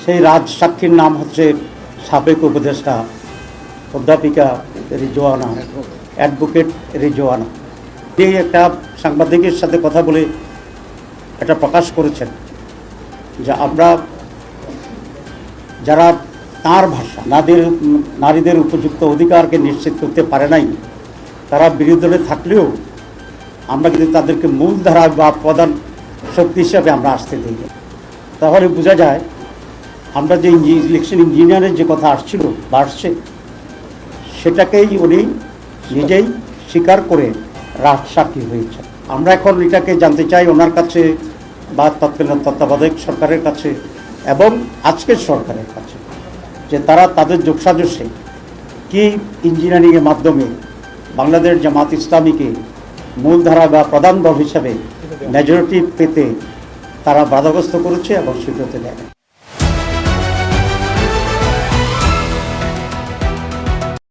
সেই রাজসাক্ষীর নাম হচ্ছে সাবেক উপদেষ্টা অধ্যাপিকা রিজওয়ানা, অ্যাডভোকেট রিজওয়ানা। তিনি একটা সাংবাদিকের সাথে কথা বলে এটা প্রকাশ করেছেন যে আমরা যারা তার ভাষা নারীদের উপযুক্ত অধিকারকে নিশ্চিত করতে পারে নাই, তারা বিরোধী দলে থাকলেও আমরা কিন্তু তাদেরকে মূলধারা বা প্রধান শক্তি হিসাবে আমরা আসতে দিই। তাহলে বোঝা যায় আমরা যে ইলেকশন ইঞ্জিনিয়ারের যে কথা আসছিল বা আসছে, সেটাকেই উনি নিজেই স্বীকার করে রাজসাক্ষী হয়েছে। আমরা এখন এটাকে জানতে চাই ওনার কাছে বা তৎকালীন তত্ত্বাবধায়ক সরকারের কাছে এবং আজকের সরকারের কাছে যে তারা তাদের যোগসাজশে কি ইঞ্জিনিয়ারিংয়ের মাধ্যমে বাংলাদেশ জামাত ইসলামীকে মূলধারা বা প্রধান দল হিসাবে মেজরিটি পেতে তারা বাধাগ্রস্ত করেছে এবং স্বীকৃতি দেয়।